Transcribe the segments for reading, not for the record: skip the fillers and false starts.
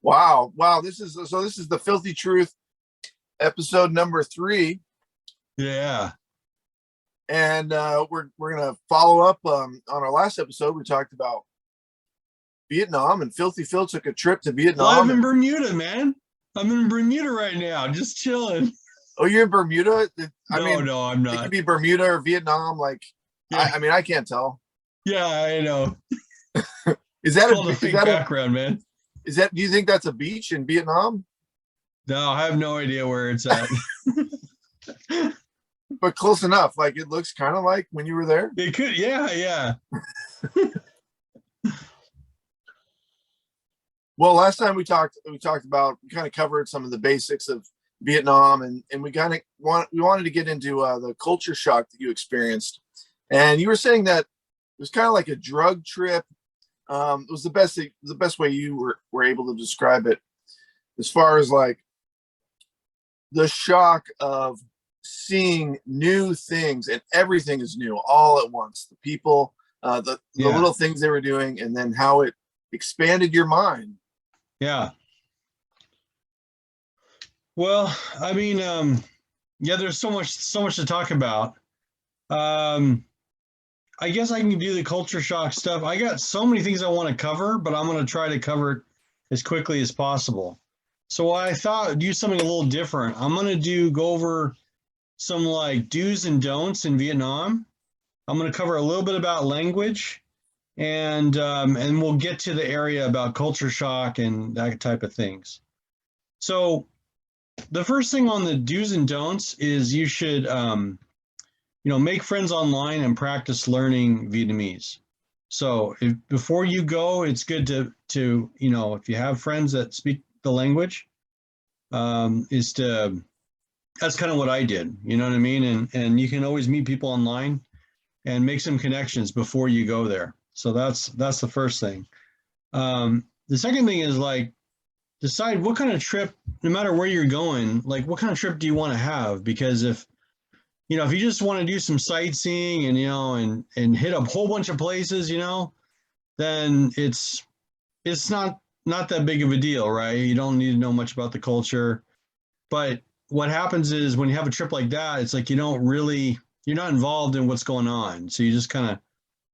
Wow. This is the Filthy Truth episode number 3. Yeah. And we're gonna follow up on our last episode. We talked about Vietnam, and Filthy Phil took a trip to Live Vietnam. in Bermuda, man. I'm in Bermuda right now, just chilling. Oh, you're in Bermuda? No, I'm It not. could be Bermuda or Vietnam. Yeah. I can't tell. Yeah, I know. Is that Called a fake background, man. Do you think that's a beach in Vietnam? No, I have no idea where it's at. But close enough. Like it looks kind of like when you were there. It could, yeah. Well, last time we talked about, we kind of covered some of the basics of Vietnam, and we wanted to get into the culture shock that you experienced. And you were saying that it was kind of like a drug trip. It was the best way you were able to describe it, as far as like the shock of seeing new things, and everything is new all at once. The people, the little things they were doing, and then how it expanded your mind. Yeah. Well, I mean, there's so much to talk about. I guess I can do the culture shock stuff. I got so many things I want to cover, but I'm going to try to cover it as quickly as possible. So I thought I'd do something a little different. I'm going to go over some like do's and don'ts in Vietnam. I'm going to cover a little bit about language, and we'll get to the area about culture shock and that type of things. So the first thing on the do's and don'ts is you should make friends online and practice learning Vietnamese. So before you go, it's good to if you have friends that speak the language, that's kind of what I did. You know what I mean? And you can always meet people online and make some connections before you go there. So that's the first thing. The second thing is like decide what kind of trip, no matter where you're going, like what kind of trip do you want to have? Because if you just want to do some sightseeing and hit a whole bunch of places, then it's not that big of a deal, right? You don't need to know much about the culture. But what happens is when you have a trip like that, it's like you're not involved in what's going on. So you just kind of,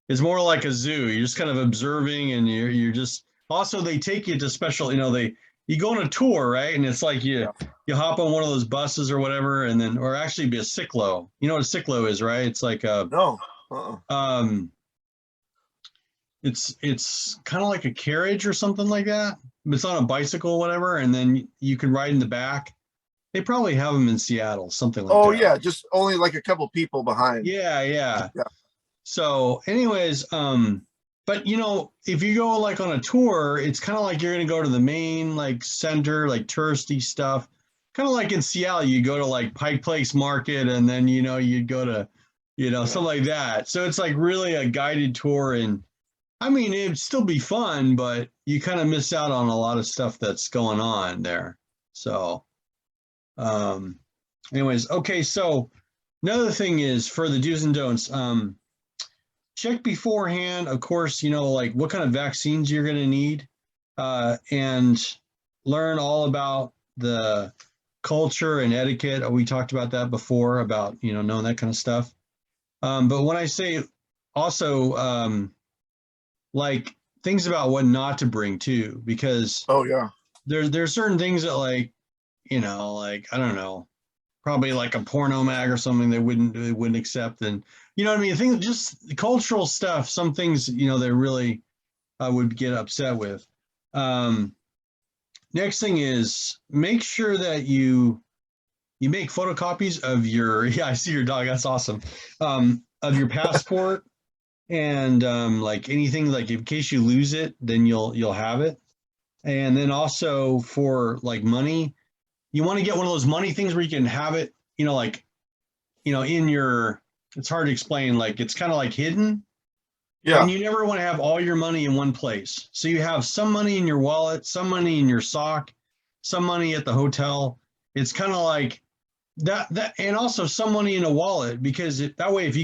it's more like a zoo. You're just kind of observing, and you're just, also they take you to special, you go on a tour, right? And it's like you hop on one of those buses or whatever, and then, or actually be a cyclo. You know what a cyclo is, right? It's like No. It's kind of like a carriage or something like that. It's on a bicycle, whatever, and then you can ride in the back. They probably have them in Seattle, something like that. Oh yeah, just only like a couple people behind. Yeah. So, anyways, but if you go like on a tour, it's kind of like you're going to go to the main like center, like touristy stuff. Kind of like in Seattle, you go to like Pike Place Market, and then you'd go to something like that. So it's like really a guided tour, and I mean it'd still be fun, but you kind of miss out on a lot of stuff that's going on there. So, anyways, okay. So another thing is for the do's and don'ts. Check beforehand, of course, like what kind of vaccines you're going to need, and learn all about the culture and etiquette. We talked about that before, about, knowing that kind of stuff. But when I say also, like things about what not to bring too, because there's certain things that like I don't know, probably like a porno mag or something they wouldn't accept. And you know what I mean? I think just cultural stuff, some things, they really would get upset with. Next thing is make sure that you make photocopies of your, I see your dog, that's awesome, of your passport, and like anything, like in case you lose it, then you'll have it. And then also for like money, you want to get one of those money things where you can have it, in your, it's hard to explain, like it's kind of like hidden. Yeah. And you never want to have all your money in one place. So you have some money in your wallet, some money in your sock, some money at the hotel. It's kind of like that, and also some money in a wallet, because that way, if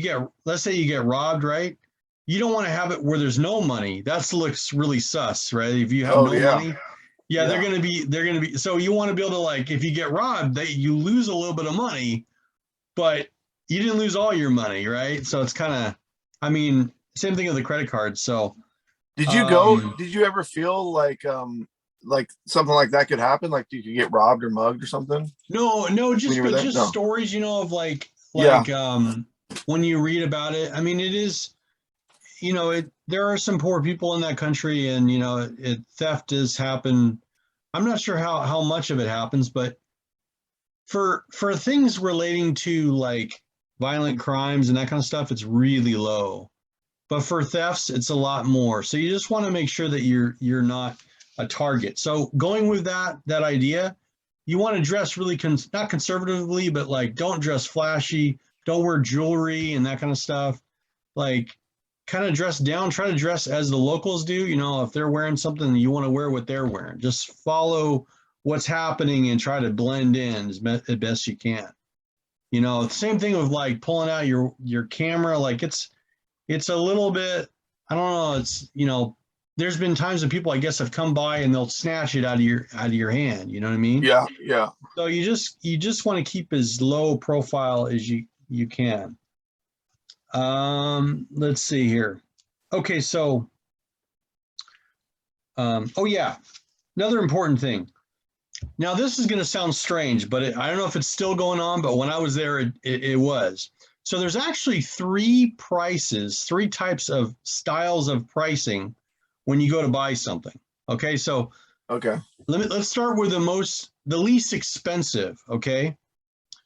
let's say you get robbed, right? You don't want to have it where there's no money. That looks really sus, right? If you have no money. Yeah, they're gonna be. So you want to be able to, like, if you get robbed, you lose a little bit of money, but you didn't lose all your money, right? So it's kind of, I mean, same thing with the credit card. So Did you go? um, Did you ever feel like something like that could happen? Like you could get robbed or mugged or something no, no, when just you were but there? just No. stories, of like Yeah. when you read about it. I mean, it is, there are some poor people in that country, and theft does happen. I'm not sure how much of it happens, but for things relating to like violent crimes and that kind of stuff, it's really low. But for thefts, it's a lot more. So you just want to make sure that you're not a target. So going with that idea, you want to dress really not conservatively, but like don't dress flashy, don't wear jewelry and that kind of stuff. Like kind of dress down, try to dress as the locals do. If they're wearing something, you want to wear what they're wearing. Just follow what's happening and try to blend in as best you can. Same thing with like pulling out your camera. Like it's a little bit, I don't know, there's been times that people, I guess, have come by and they'll snatch it out of your hand. You know what I mean? Yeah. Yeah. So you just want to keep as low profile as you can. Let's see here. Okay, so oh yeah, another important thing. Now this is going to sound strange, but I don't know if it's still going on, but when I was there, it was. So there's actually three types of styles of pricing when you go to buy something. Okay, so Okay. let's start with the least expensive. Okay,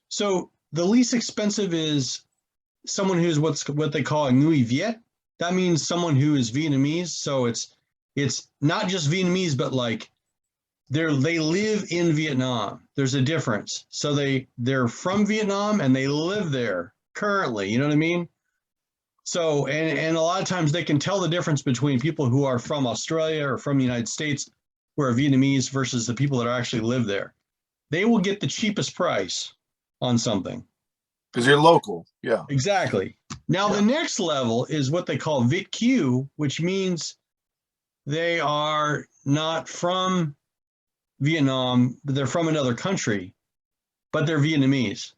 so the least expensive is someone who's what they call a Nguyen Viet. That means someone who is Vietnamese. So it's not just Vietnamese, but like they live in Vietnam. There's a difference. So they're from Vietnam and they live there currently. You know what I mean? So and a lot of times they can tell the difference between people who are from Australia or from the United States who are Vietnamese versus the people that actually live there. They will get the cheapest price on something. Because you're local. Yeah. Exactly. Now Yeah. the next level is what they call VitQ, which means they are not from Vietnam, but they're from another country, but they're Vietnamese.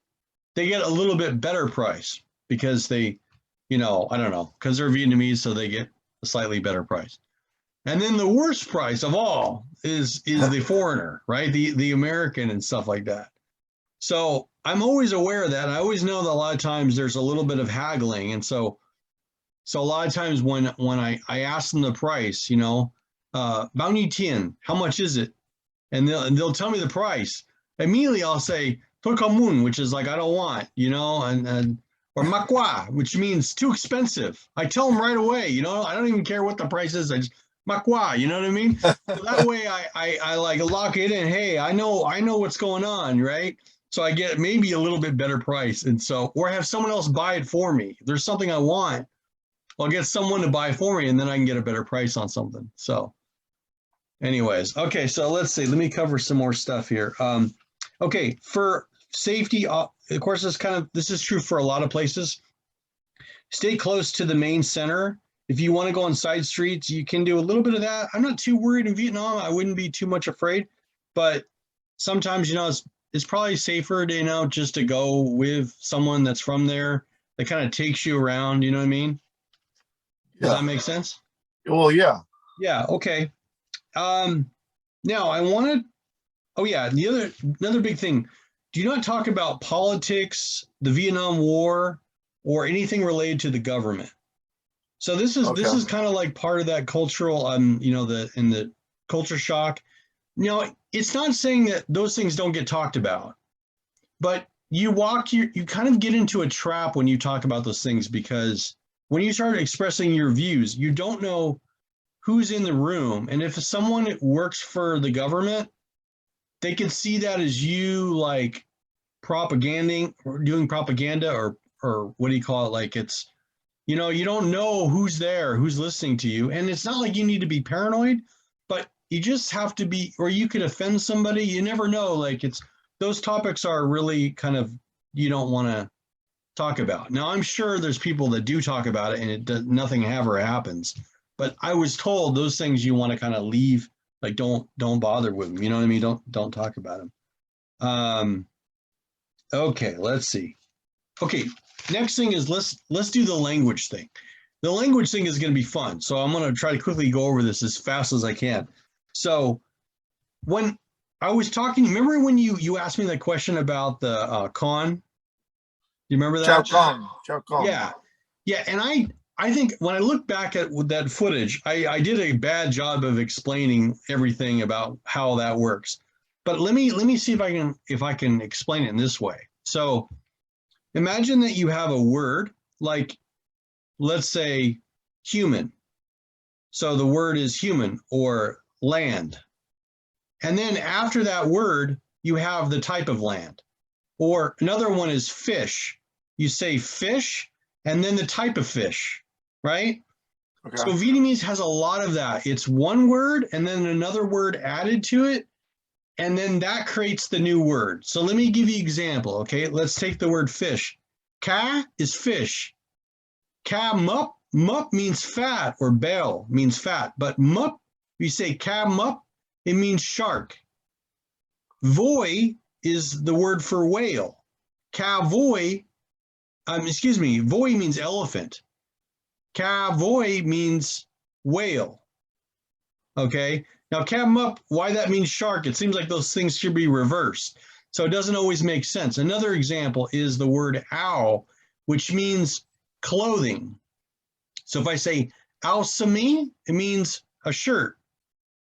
They get a little bit better price because I don't know, because they're Vietnamese, so they get a slightly better price. And then the worst price of all is the foreigner, right? The American and stuff like that. So I'm always aware of that. I always know that a lot of times there's a little bit of haggling. And so a lot of times when I ask them the price, bao nhiêu tiền, how much is it? And they'll tell me the price. Immediately I'll say "Tôi không muốn," which is like I don't want, and or "Makwa," which means too expensive. I tell them right away, I don't even care what the price is. I just "Makwa," you know what I mean? So that way I like lock it in. Hey, I know what's going on, right? So I get maybe a little bit better price, and so or have someone else buy it for me. If there's something I want, I'll get someone to buy for me, and then I can get a better price on something. So. Anyways, okay, so let's see. Let me cover some more stuff here. Okay, for safety, of course, this is true for a lot of places. Stay close to the main center. If you want to go on side streets, you can do a little bit of that. I'm not too worried in Vietnam. I wouldn't be too much afraid, but sometimes, it's probably safer to, just to go with someone that's from there that kind of takes you around. You know what I mean? Does Yeah. that make sense? Well, yeah. Yeah. Okay. Now I wanted, oh yeah, another big thing. Do not talk about politics, the Vietnam War, or anything related to the government. So this Okay. is kind of like part of that cultural, the culture shock. It's not saying that those things don't get talked about, but you kind of get into a trap when you talk about those things because when you start expressing your views, you don't know who's in the room. And if someone works for the government, they can see that as you like propaganding or doing propaganda or what do you call it? Like it's, you don't know who's there, who's listening to you. And it's not like you need to be paranoid, but you just have to be, or you could offend somebody. You never know. Like those topics are really kind of, you don't want to talk about. Now, I'm sure there's people that do talk about it and nothing ever happens. But I was told those things you want to kind of leave Like don't bother with them. You know what I mean? Don't talk about them. Okay, let's see. Okay, next thing is let's do the language thing. The language thing is going to be fun. So I'm going to try to quickly go over this as fast as I can. So when I was talking, remember when you asked me that question about the con? You remember that? Chow Kong. Yeah. Yeah. And I think when I look back at that footage, I did a bad job of explaining everything about how that works. But let me see if I can explain it in this way. So imagine that you have a word like, let's say, human. So the word is human or land. And then after that word, you have the type of land. Or another one is fish. You say fish and then the type of fish, right? Okay. So Vietnamese has a lot of that. It's one word and then another word added to it. And then that creates the new word. So let me give you an example, okay? Let's take the word fish. Ka is fish. Ka mup, mup means fat, or bell means fat. But mup, if you say ka mup, it means shark. Voi is the word for whale. Ka voi, voi means elephant. Ka voi means whale. Okay. Now, cab up, why that means shark, it seems like those things should be reversed. So it doesn't always make sense. Another example is the word ow, which means clothing. So if I say al sami, it means a shirt.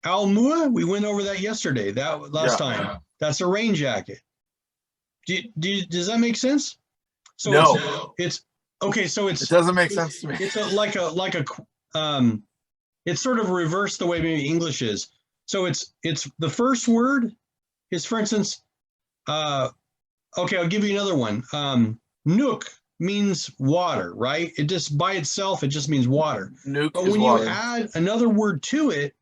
Al mua, we went over that yesterday, that last time. That's a rain jacket. Does that make sense? So no. It's okay. So it doesn't make sense to me. It's it's sort of reversed the way maybe English is. So it's the first word is, for instance, okay, I'll give you another one. Nook means water, right? It just by itself, it just means water. Nuke but is when water. You add another word to it,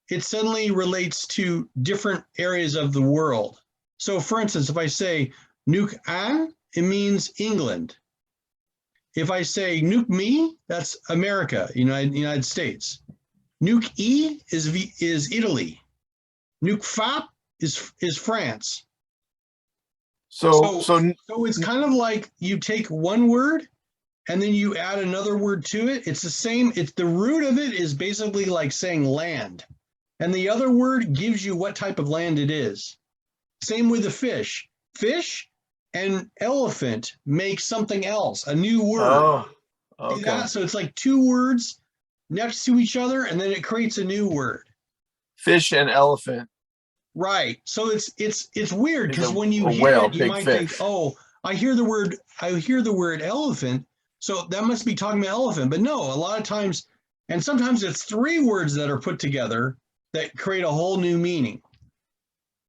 it suddenly relates to different areas of the world. So for instance, if I say Nuke An, it means England. If I say Nuke Me, that's America, United States. Nuke E is Italy. Nuke Fap is France. So it's kind of like you take one word and then you add another word to it. It's the same. It's the root of it is basically like saying land. And the other word gives you what type of land it is. Same with the fish. Fish and elephant make something else, a new word. Oh, okay. See that? So it's like two words next to each other, and then it creates a new word. Fish and elephant. Right. So it's weird because when you hear it, you might think, oh, I hear the word elephant, so that must be talking about elephant. But no, a lot of times, and sometimes it's three words that are put together that create a whole new meaning.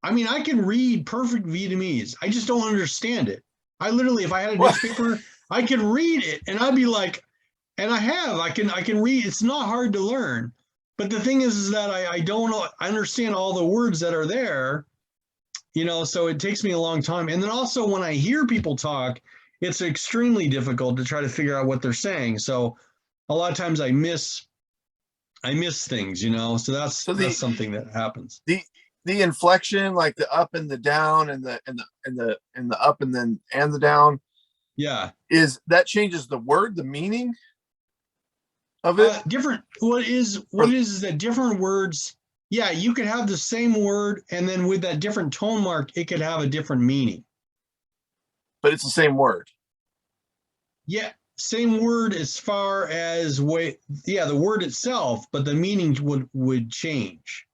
I mean, I can read perfect Vietnamese. I just don't understand it. I literally, if I had a newspaper, I can read it and I'd be like, and I can read. It's not hard to learn. But the thing is that I don't know, I understand all the words that are there, so it takes me a long time. And then also when I hear people talk, it's extremely difficult to try to figure out what they're saying. So a lot of times I miss things, so that's something that happens. The inflection, like the up and the down and the up and then and the down. Yeah. Changes the word, the meaning of it? Different. What is that different words? Yeah, you could have the same word, and then with that different tone mark, it could have a different meaning. But it's the same word. Yeah, same word as far as the word itself, but the meaning would change.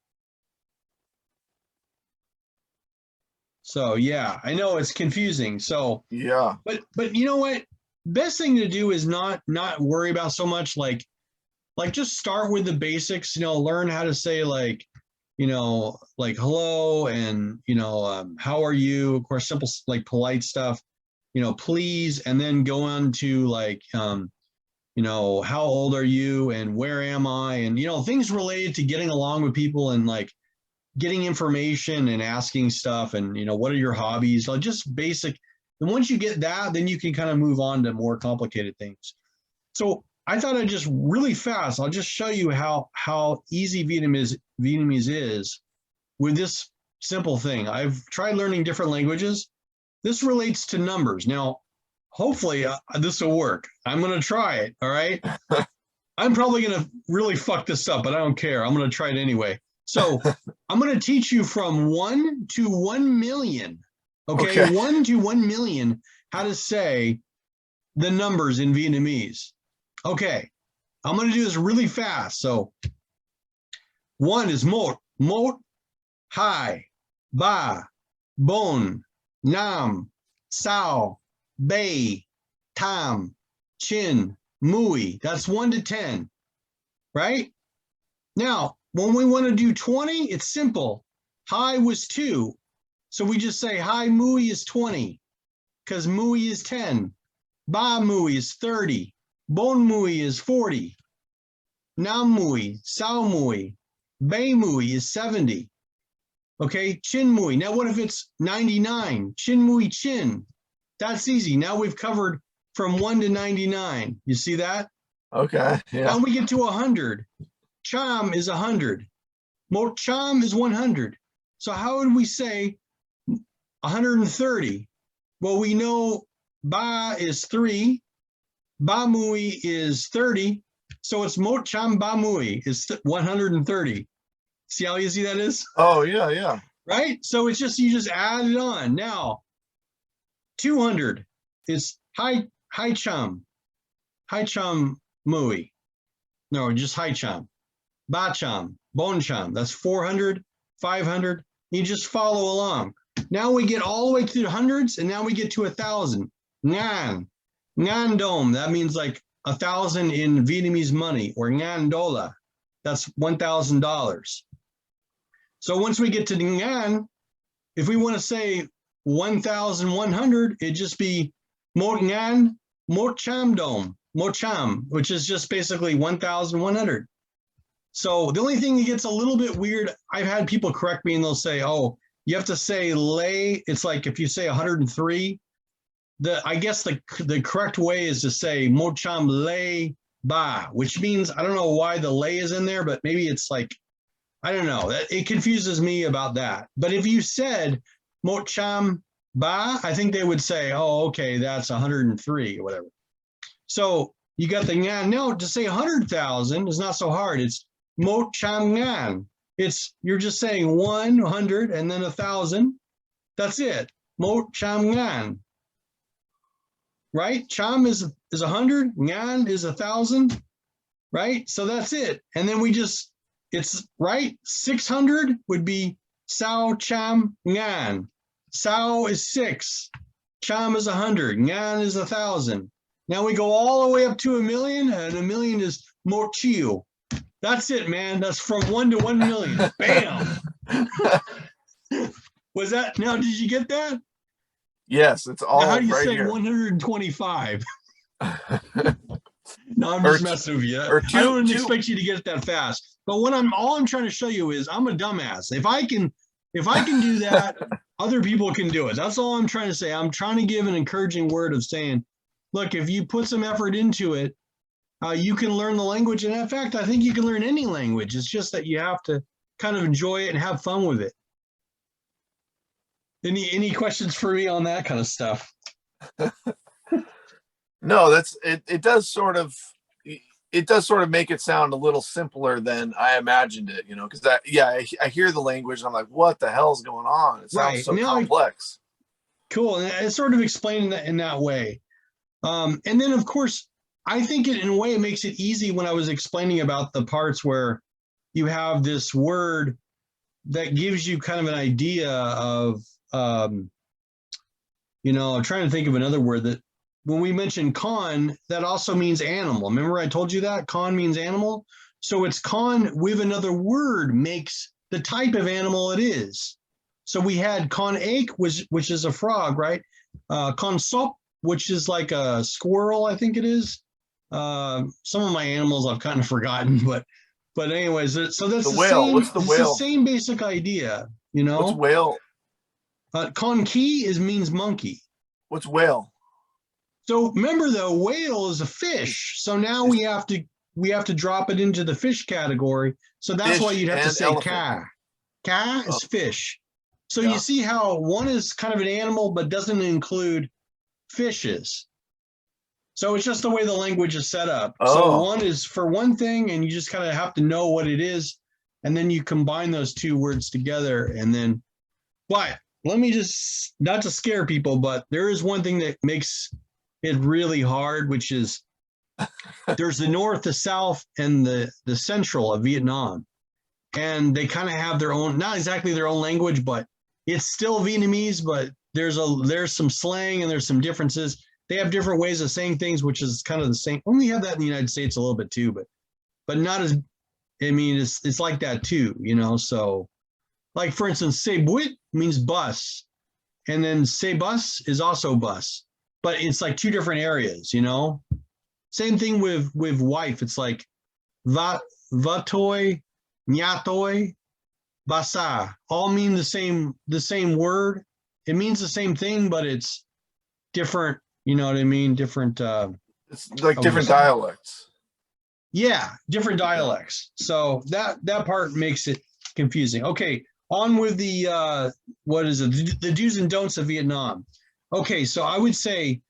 So yeah, I know it's confusing. So yeah, but you know what? Best thing to do is not worry about so much. Like just start with the basics. Learn how to say like hello and how are you? Of course, simple like polite stuff. Please, and then go on to like how old are you and where am I, and things related to getting along with people and like getting information and asking stuff and what are your hobbies, like just basic. And once you get that, then you can kind of move on to more complicated things. So I thought I'd just really fast, I'll just show you how easy Vietnamese Vietnamese is with this simple thing. I've tried learning different languages. This relates to numbers. Now, hopefully this will work. I'm going to try it. All right. I'm probably going to really fuck this up, but I don't care. I'm going to try it anyway. So I'm going to teach you from 1 to 1 million. Okay. 1 to 1 million, how to say the numbers in Vietnamese. Okay. I'm going to do this really fast. So 1 is mot, hai, ba, bon, nam, sao, bay, tam, chin, mui. That's 1 to 10, right? Now, when we want to do 20, it's simple. Hai was 2. So we just say hai mui is 20 because mui is 10. Ba mui is 30. Bon mui is 40. Nam mui, sao mui, bay mui is 70. Okay, chin mui. Now what if it's 99? Chin mui chin. That's easy. Now we've covered from 1 to 99. You see that? Okay. Yeah. Now we get to 100. Cham is 100. Mo cham is 100. So how would we say 130? Well, we know ba is 3. Ba mui is 30. So it's mo cham ba mui is 130. See how easy that is? Oh, yeah, yeah. Right? So it's just, you just add it on. Now, 200 is hai cham mui. No, just hai cham. Ba cham, bon cham. That's 400, 500. You just follow along. Now we get all the way to the hundreds, and now we get to 1,000. Ngan dom. That means like 1,000 in Vietnamese money, or ngan dola. That's $1,000. So once we get to ngan, if we want to say 1,100, it'd just be mot ngan, mot cham dom, mot cham, which is just basically 1,100. So the only thing that gets a little bit weird, I've had people correct me and they'll say, oh, you have to say lay. It's like if you say 103, I guess the correct way is to say mot cham lay ba, which means, I don't know why the lay is in there, but maybe it's like, I don't know. It confuses me about that. But if you said mot cham ba, I think they would say, oh, okay, that's 103 or whatever. So you got the ngan. No, to say 100,000 is not so hard. It's mot cham ngan. You're just saying 100 and then 1,000. That's it. Mot cham ngan. Right? Cham is 100. Ngan is 1,000. Right? So that's it. And then it's right. 600 would be sao cham ngan. Sao is 6. Cham is 100. Ngan is 1,000. Now we go all the way up to 1 million, and 1 million is mot chiu. That's it, man. That's from 1 to 1 million. Bam. Was that, now did you get that? Yes, it's all now, how do you right say here. 125? No, I'm just messing with you. I don't expect you to get it that fast. But all I'm trying to show you is I'm a dumbass. If I can do that, other people can do it. That's all I'm trying to say. I'm trying to give an encouraging word of saying, look, if you put some effort into it, you can learn the language. And in fact, I think you can learn any language. It's just that you have to kind of enjoy it and have fun with it. Any questions for me on that kind of stuff? No, it does sort of make it sound a little simpler than I imagined it, because I hear the language and I'm like, what the hell's going on? It sounds so complex. Cool. And it's sort of explained in that way. And then of course, I think in a way it makes it easy when I was explaining about the parts where you have this word that gives you kind of an idea of, I'm trying to think of another word that when we mention con, that also means animal. Remember I told you that con means animal. So it's con with another word makes the type of animal it is. So we had con ache, which is a frog, right? Con sop, which is like a squirrel, I think it is. Some of my animals I've kind of forgotten, but anyways, so that's the whale. same. What's the whale? It's the same basic idea, What's whale? Con ki means monkey. What's whale? So remember though, whale is a fish. So now we have to we have to drop it into the fish category. So that's why Fish you'd have to and say elephant. ka. Ka Oh, is fish. So yeah. you see how one is kind of an animal, but doesn't include fishes. So it's just the way the language is set up. So Oh, one is for one thing, and you just kind of have to know what it is. And then you combine those two words together. And then, but let me just, not to scare people, but there is one thing that makes it really hard, which is there's the north, the south, and the central of Vietnam. And they kind of have their own, not exactly their own language, but it's still Vietnamese, but there's some slang and there's some differences. They have different ways of saying things, which is kind of the same. We have that in the United States a little bit too, but not as, I mean, it's like that too, you know. So like for instance, say buit means bus, and then say bus is also bus, but it's like two different areas, you know. Same thing with wife. It's like va vatoy, nyatoy, basa. All mean the same word. It means the same thing, but it's different. You know what I mean? Different. it's like How would you different say? dialects. Yeah, different Okay. dialects. So that part makes it confusing. Okay, on with the what is it? The do's and don'ts of Vietnam. Okay, so I would say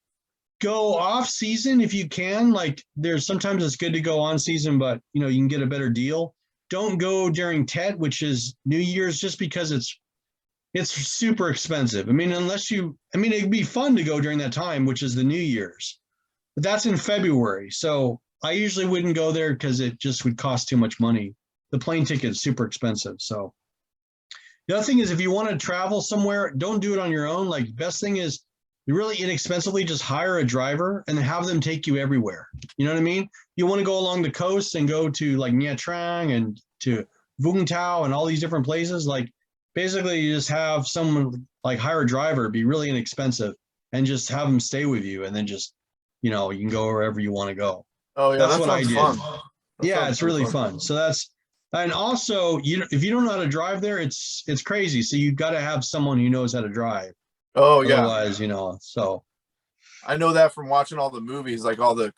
go off season if you can. Like there's sometimes it's good to go on season, but you know you can get a better deal. Don't go during Tet, which is New Year's, just because it's super expensive. I mean, I mean, it'd be fun to go during that time, which is the New Year's, but that's in February. So I usually wouldn't go there because it just would cost too much money. The plane ticket is super expensive. So the other thing is if you want to travel somewhere, don't do it on your own. Like best thing is you really inexpensively just hire a driver and have them take you everywhere. You know what I mean? You want to go along the coast and go to like Nha Trang and to Vung Tau and all these different places. Like basically you just have someone like hire a driver, be really inexpensive, and just have them stay with you, and then just, you know, you can go wherever you want to go. Oh yeah, That's that what I sounds did. fun. That Yeah, sounds it's really really fun. fun. So that's, and also, you know, if you don't know how to drive there, it's crazy. So you've got to have someone who knows how to drive. Oh yeah, Otherwise, you know, so I know that from watching all the movies, like all the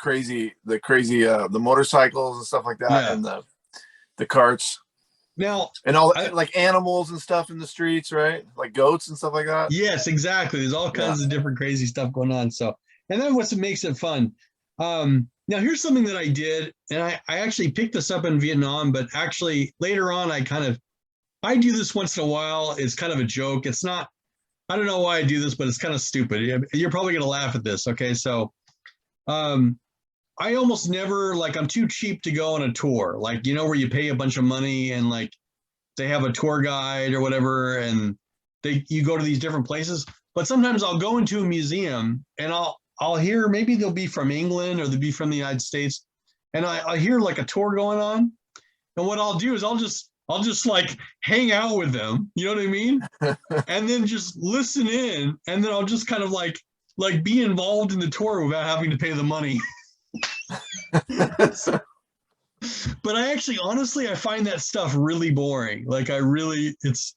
motorcycles and stuff like that, yeah. and the carts Now, and all I, like animals and stuff in the streets, right? Like goats and stuff like that. yes, exactly. There's all Yeah. kinds of different crazy stuff going on. So, and then what makes it fun. Now here's something that I did, and I actually picked this up in Vietnam, but actually later on, I do this once in a while. It's kind of a joke. It's not, I don't know why I do this, but it's kind of stupid. You're probably going to laugh at this. Okay. So, um, I almost never, like, I'm too cheap to go on a tour, like, you know, where you pay a bunch of money and like they have a tour guide or whatever, and you go to these different places. But sometimes I'll go into a museum and I'll hear, maybe they'll be from England or they'll be from the United States, and I hear like a tour going on, and what I'll do is I'll just like hang out with them, you know what I mean, and then just listen in, and then I'll just kind of like be involved in the tour without having to pay the money. But I actually, honestly, I find that stuff really boring. Like I really, it's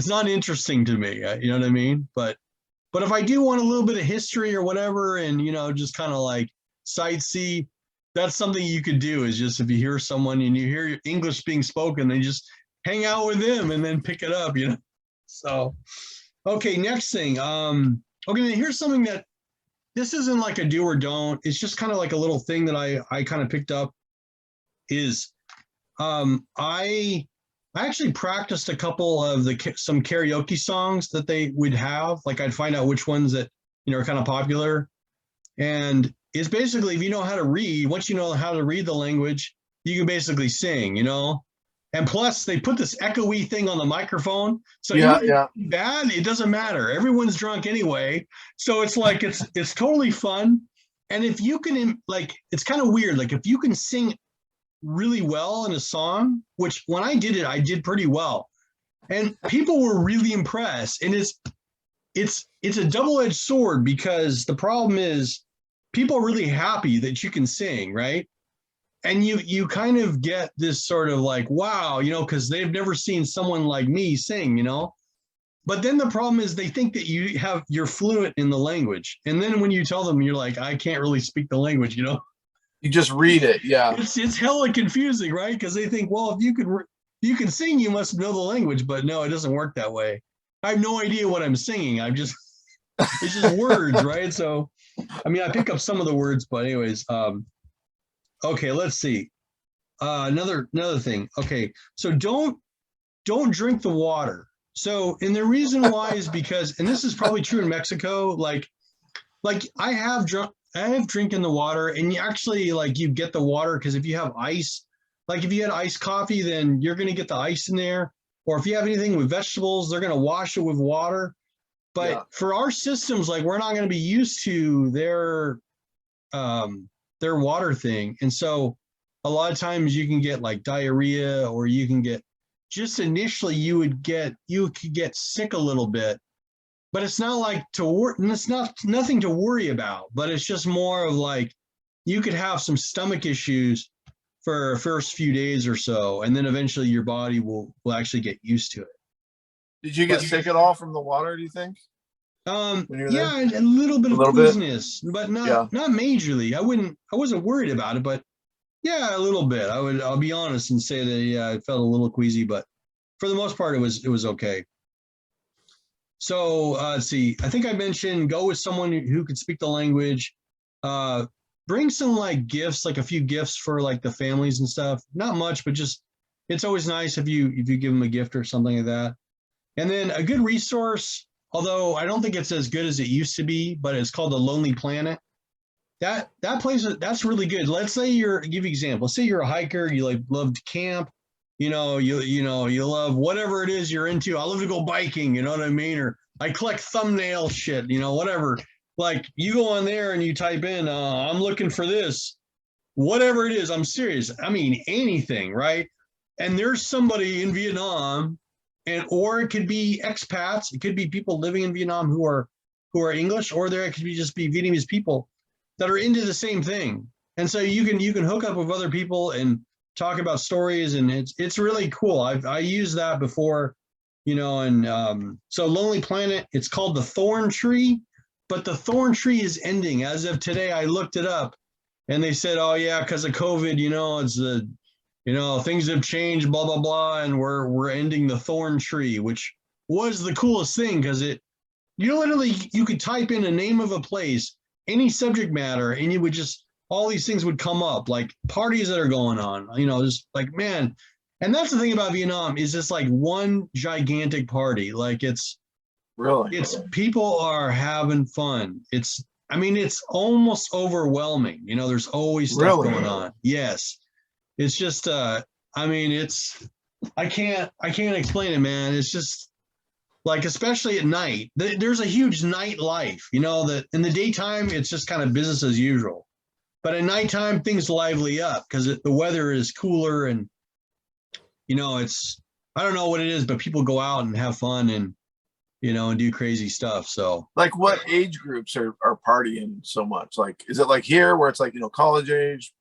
not interesting to me. You know what I mean? But if I do want a little bit of history or whatever, and you know, just kind of like sightsee, that's something you could do. Is just if you hear someone and you hear English being spoken, then just hang out with them and then pick it up. You know. So okay, next thing. Okay, here's something that this isn't like a do or don't. It's just kind of like a little thing that I kind of picked up is I actually practiced a couple of some karaoke songs that they would have. Like I'd find out which ones that, you know, are kind of popular. And it's basically, if you know how to read, once you know how to read the language, you can basically sing, you know. And plus, they put this echoey thing on the microphone, so Yeah, even if yeah. it's bad, it doesn't matter. Everyone's drunk anyway, so it's like it's totally fun. And if you can, like, it's kind of weird. Like if you can sing really well in a song, which when I did it, I did pretty well, and people were really impressed. And it's a double-edged sword, because the problem is people are really happy that you can sing, right? And you kind of get this sort of like, wow, you know, because they've never seen someone like me sing, you know. But then the problem is they think that you're fluent in the language, and then when you tell them, you're like, I can't really speak the language, you know. You just read it. Yeah. It's hella confusing, right? Because they think, well, if you can sing, you must know the language, but no, it doesn't work that way. I have no idea what I'm singing. It's just words, right? So, I mean, I pick up some of the words, but anyways, okay, let's see. Another thing. Okay, so don't drink the water. So, and the reason why is because, and this is probably true in Mexico, like I have drink in the water, and you actually like you get the water because if you have ice, like if you had iced coffee, then you're gonna get the ice in there. Or if you have anything with vegetables, they're gonna wash it with water. Yeah. But for our systems, like we're not gonna be used to their water thing. And so a lot of times you can get like diarrhea, or you can get just initially you could get sick a little bit, but it's not like to worry, it's not nothing to worry about, but it's just more of like you could have some stomach issues for first few days or so, and then eventually your body will actually get used to it. Did you get But sick at all from the water, do you think, when you were there? yeah, a little bit A of little bit? queasiness, but Yeah. not majorly. I wasn't worried about it, but yeah, a little bit. I'll be honest and say that yeah, I felt a little queasy, but for the most part it was okay. So let's see. I think I mentioned go with someone who could speak the language. Uh, bring some like gifts, like a few gifts for like the families and stuff. Not much, but just it's always nice if you give them a gift or something like that. And then a good resource, although I don't think it's as good as it used to be, but it's called the Lonely Planet. That place that's really good. Let's say give you an example. Let's say you're a hiker, you like love to camp, you love whatever it is you're into. I love to go biking, you know what I mean? Or I collect thumbnail shit, whatever. Like you go on there and you type in, I'm looking for this, whatever it is. I'm serious. I mean anything, right? And there's somebody in Vietnam, and or it could be expats. It could be people living in Vietnam who are English, or there it could be just be Vietnamese people that are into the same thing. And so you can hook up with other people and talk about stories, and it's really cool. I used that before, and so Lonely Planet, it's called the Thorn Tree, but the Thorn Tree is ending as of today. I looked it up, and they said, oh yeah, because of COVID, it's the things have changed, blah blah blah, and we're ending the Thorn Tree, which was the coolest thing because you could type in a name of a place, any subject matter, and you would just all these things would come up, like parties that are going on, just like man. And that's the thing about Vietnam is it's like one gigantic party. Like Really? it's people are having fun. I mean, it's almost overwhelming. There's always stuff Really? going on. Yes. It's just I mean, I can't explain it, man. It's just like, especially at night, there's a huge nightlife, that in the daytime, it's just kind of business as usual. But at nighttime, things lively up because the weather is cooler and, I don't know what it is, but people go out and have fun and, and do crazy stuff. So, Like what age groups are partying so much? Like, is it like here where it's like, college age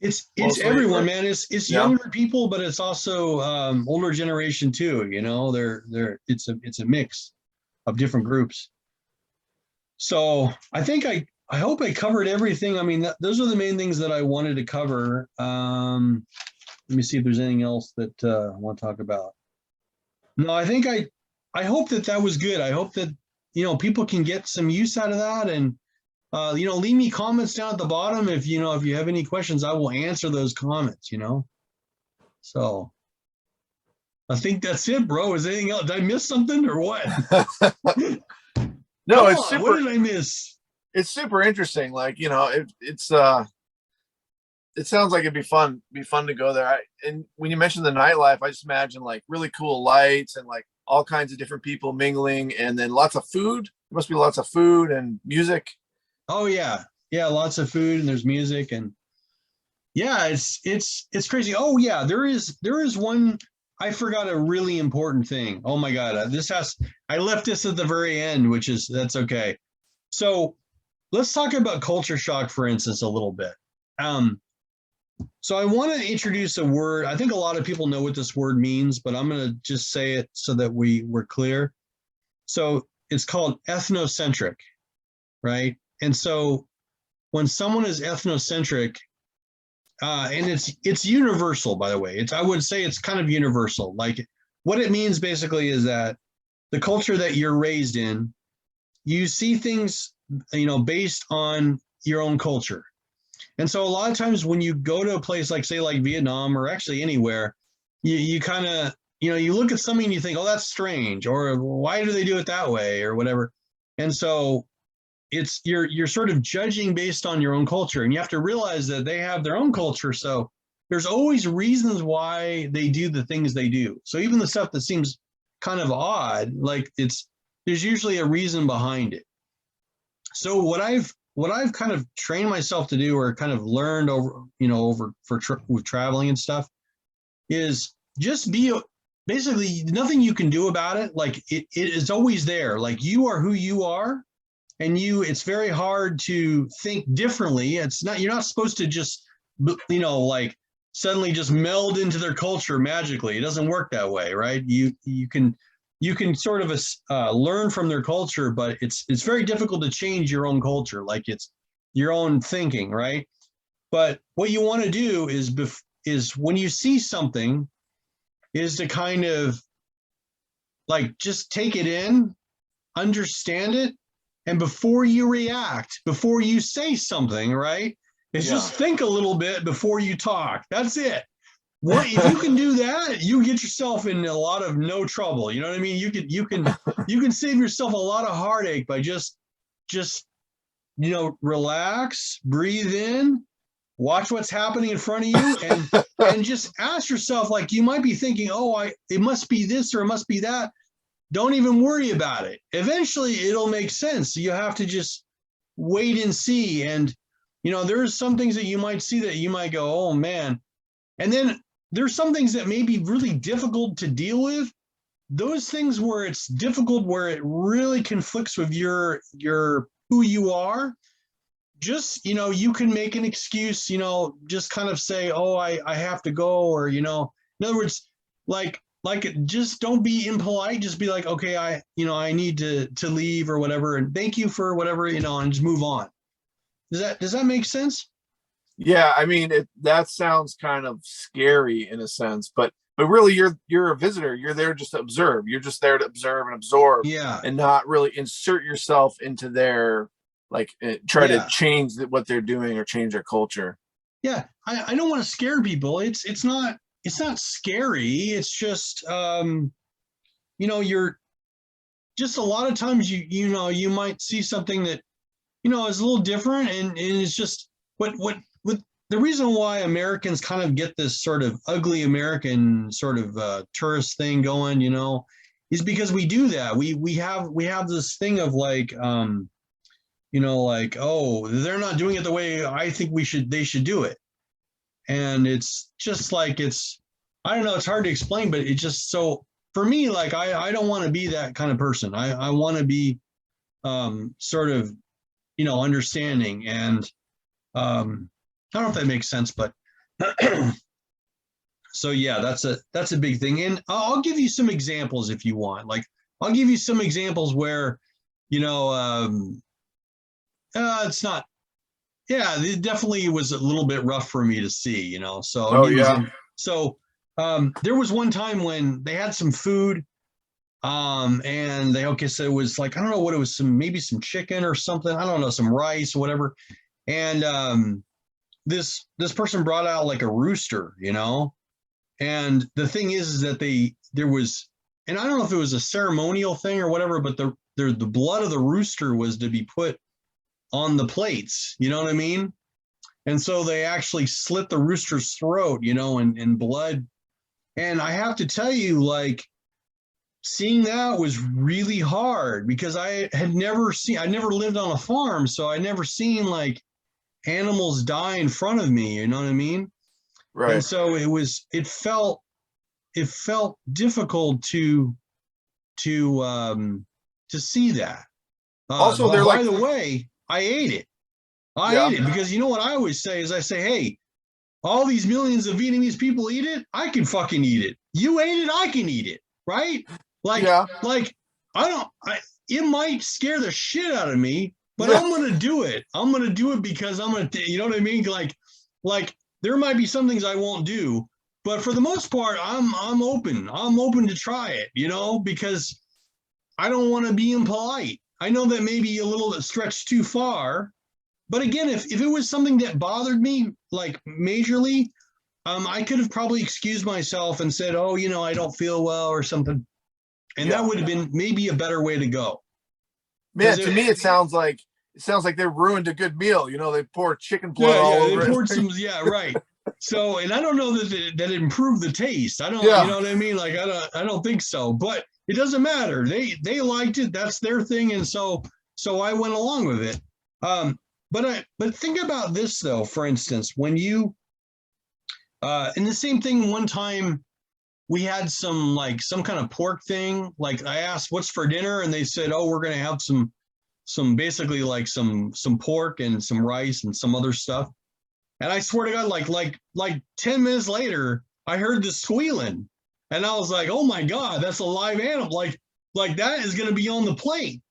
it's mostly? everyone, Or, man. It's yeah. younger people, but it's also older generation too. It's a mix of different groups. So I think I hope I covered everything. I mean, those are the main things that I wanted to cover. Let me see if there's anything else that I want to talk about. No, I think I hope that was good. I hope that people can get some use out of that, and leave me comments down at the bottom if if you have any questions. I will answer those comments. So I think that's it, bro. Is there anything else? Did I miss something or what? No, Come it's on, what super. did I miss? It's super interesting. Like, it's it sounds like it'd be fun to go there. And when you mentioned the nightlife, I just imagine like really cool lights and like all kinds of different people mingling, and then lots of food. There must be lots of food and music. Oh yeah, yeah, lots of food and there's music and yeah, it's crazy. Oh yeah, there is one. I forgot a really important thing. Oh my god, I left this at the very end, that's okay. So let's talk about culture shock, for instance, a little bit. Um, so I want to introduce a word. I think a lot of people know what this word means, but I'm going to just say it so that we're clear. So it's called ethnocentric, right? And so when someone is ethnocentric, and it's universal, by the way. I would say it's kind of universal. Like what it means basically is that the culture that you're raised in, you see things, based on your own culture. And so a lot of times when you go to a place like, say, like Vietnam or actually anywhere, you kind of, you look at something and you think, oh, that's strange, or why do they do it that way, or whatever. And so you're sort of judging based on your own culture, and you have to realize that they have their own culture. So there's always reasons why they do the things they do. So even the stuff that seems kind of odd, like there's usually a reason behind it. So what I've kind of trained myself to do, or kind of learned with traveling and stuff, is just be basically nothing you can do about it. Like it is always there. Like you are who you are, and it's very hard to think differently. You're not supposed to just, like suddenly just meld into their culture magically. It doesn't work that way, right? You can sort of learn from their culture, but it's very difficult to change your own culture. Like it's your own thinking, right? But what you want to do is when you see something, is to kind of like just take it in, understand it, and before you react, before you say something, right? Just think a little bit before you talk. That's it. What if you can do that, you get yourself in a lot of no trouble. You know what I mean? You can save yourself a lot of heartache by just relax, breathe in, watch what's happening in front of you, and just ask yourself, like, you might be thinking, oh, it must be this or it must be that. Don't even worry about it. Eventually it'll make sense. You have to just wait and see. And there's some things that you might see that you might go, oh man. And then there's some things that may be really difficult to deal with. Those things where it's difficult, where it really conflicts with your who you are, just, you can make an excuse, just kind of say, oh, I have to go, or, in other words, like just don't be impolite. Just be like, okay, I need to leave or whatever. And thank you for whatever, and just move on. Does that make sense? Yeah, I mean, that sounds kind of scary in a sense, but really you're a visitor. You're there just to observe. You're just there to observe and absorb, Yeah. and not really insert yourself into their, like, try to change what they're doing or change their culture. Yeah, I don't want to scare people. It's not scary. It's just you're just, a lot of times you might see something that is a little different, and it's just what the reason why Americans kind of get this sort of ugly American sort of tourist thing going, is because we do that. We have this thing of like like, oh, they're not doing it the way I think they should do it. And it's just like, I don't know, it's hard to explain, but it's just, so for me, like, I don't want to be that kind of person. I want to be sort of, understanding. And I don't know if that makes sense, but so yeah, that's a big thing. And I'll give you some examples if you want. Like, I'll give you some examples where, it's not, yeah, it definitely was a little bit rough for me to see, so. Oh, yeah. So there was one time when they had some food, and so it was like, I don't know what it was, maybe some chicken or something, I don't know, some rice or whatever. And this person brought out like a rooster, and the thing is that there was, and I don't know if it was a ceremonial thing or whatever, but the blood of the rooster was to be put on the plates, you know what I mean? And so they actually slit the rooster's throat, and blood. And I have to tell you, like, seeing that was really hard, because I never lived on a farm, so I never seen like animals die in front of me, you know what I mean? Right. And so it felt difficult to see that. Also, they're by like, the way, I ate it. I ate it because what I always say is, I say, hey, all these millions of Vietnamese people eat it. I can fucking eat it. You ate it. I can eat it. Right? Like, it might scare the shit out of me, but I'm going to do it. I'm going to do it because I'm going to, you know what I mean? Like there might be some things I won't do, but for the most part, I'm open. I'm open to try it, you know, because I don't want to be impolite. I know that may be a little bit stretched too far, but again, if it was something that bothered me like majorly, I could have probably excused myself and said, oh, you know, I don't feel well or something. And that would have been maybe a better way to go. Man, to me, it sounds like they ruined a good meal. You know, they poured chicken blood all over they poured it. some, right. So, and I don't know that that improved the taste. I don't, Yeah. you know what I mean? Like, I don't think so, but it doesn't matter. They liked it. That's their thing. And so I went along with it. But think about this though, for instance, when you, and the same thing one time we had some kind of pork thing. Like I asked what's for dinner and they said, oh, we're going to have some basically like some pork and some rice and some other stuff. And I swear to God, like 10 minutes later, I heard this squealing and I was like, oh my God, that's a live animal. Like that is going to be on the plate.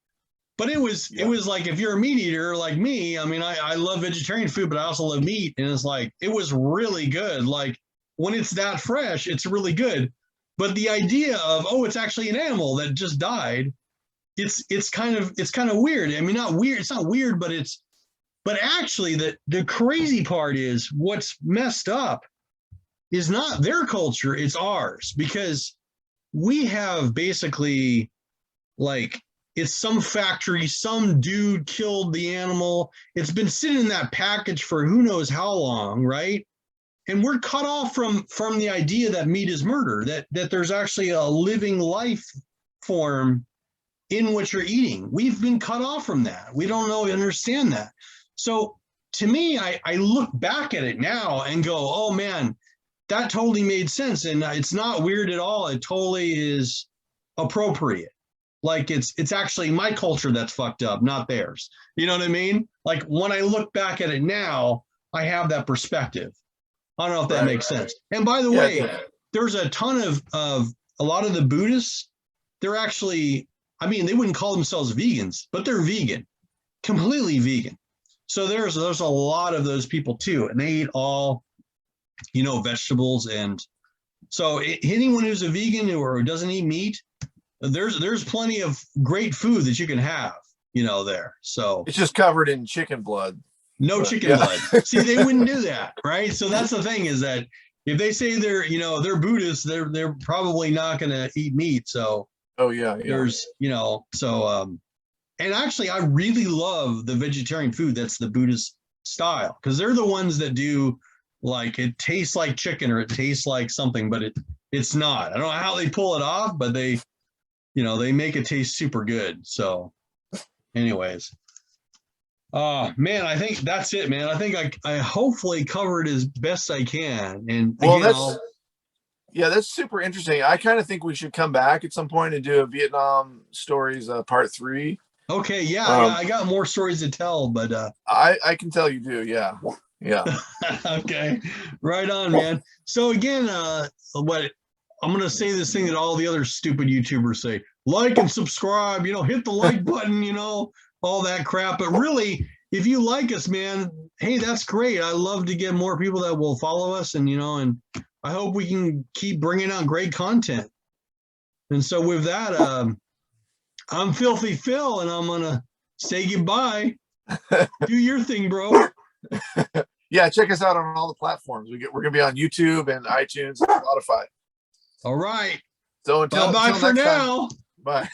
But it was like, if you're a meat eater like me, I mean, I love vegetarian food, but I also love meat. And it's like, it was really good. Like when it's that fresh, it's really good. But the idea of, oh, it's actually an animal that just died. It's kind of weird. I mean, not weird. It's not weird, but actually the crazy part is what's messed up is not their culture. It's ours, because we have basically like, it's some factory, some dude killed the animal. It's been sitting in that package for who knows how long, right? And we're cut off from the idea that meat is murder, that there's actually a living life form in what you're eating. We've been cut off from that. We don't understand that. So to me, I look back at it now and go, oh man, that totally made sense. And it's not weird at all. It totally is appropriate. Like it's actually my culture that's fucked up, not theirs. You know what I mean? Like when I look back at it now, I have that perspective. I don't know if that makes sense. And by the way, there's a ton of a lot of the Buddhists, they're actually, I mean, they wouldn't call themselves vegans, but they're vegan, completely vegan. So there's a lot of those people too, and they eat all, you know, vegetables. And so anyone who's a vegan or doesn't eat meat, there's plenty of great food that you can have, you know, there. So it's just covered in chicken blood. No chicken blood. See, they wouldn't do that, right? So that's the thing, is that if they say they're Buddhists, they're probably not going to eat meat. So there's, you know, so and actually I really love the vegetarian food that's the Buddhist style, because they're the ones that do, like, it tastes like chicken or it tastes like something, but it's not. I don't know how they pull it off, but they, you know, they make it taste super good. So anyways, man, I think that's it, man. I think I hopefully covered as best I can. And well, that's super interesting. I kind of think we should come back at some point and do a Vietnam stories part 3. Okay, yeah, I got more stories to tell, but I can tell you do, yeah. Okay, right on, man. So again, what I'm gonna say this thing that all the other stupid YouTubers say: like and subscribe. You know, hit the like button. You know, all that crap. But really, if you like us, man, hey, that's great. I love to get more people that will follow us, and you know, and I hope we can keep bringing out great content. And so with that, I'm Filthy Phil, and I'm gonna say goodbye. Do your thing, bro. Yeah, check us out on all the platforms. We're gonna be on YouTube and iTunes and Spotify. All right. So bye for now. Bye.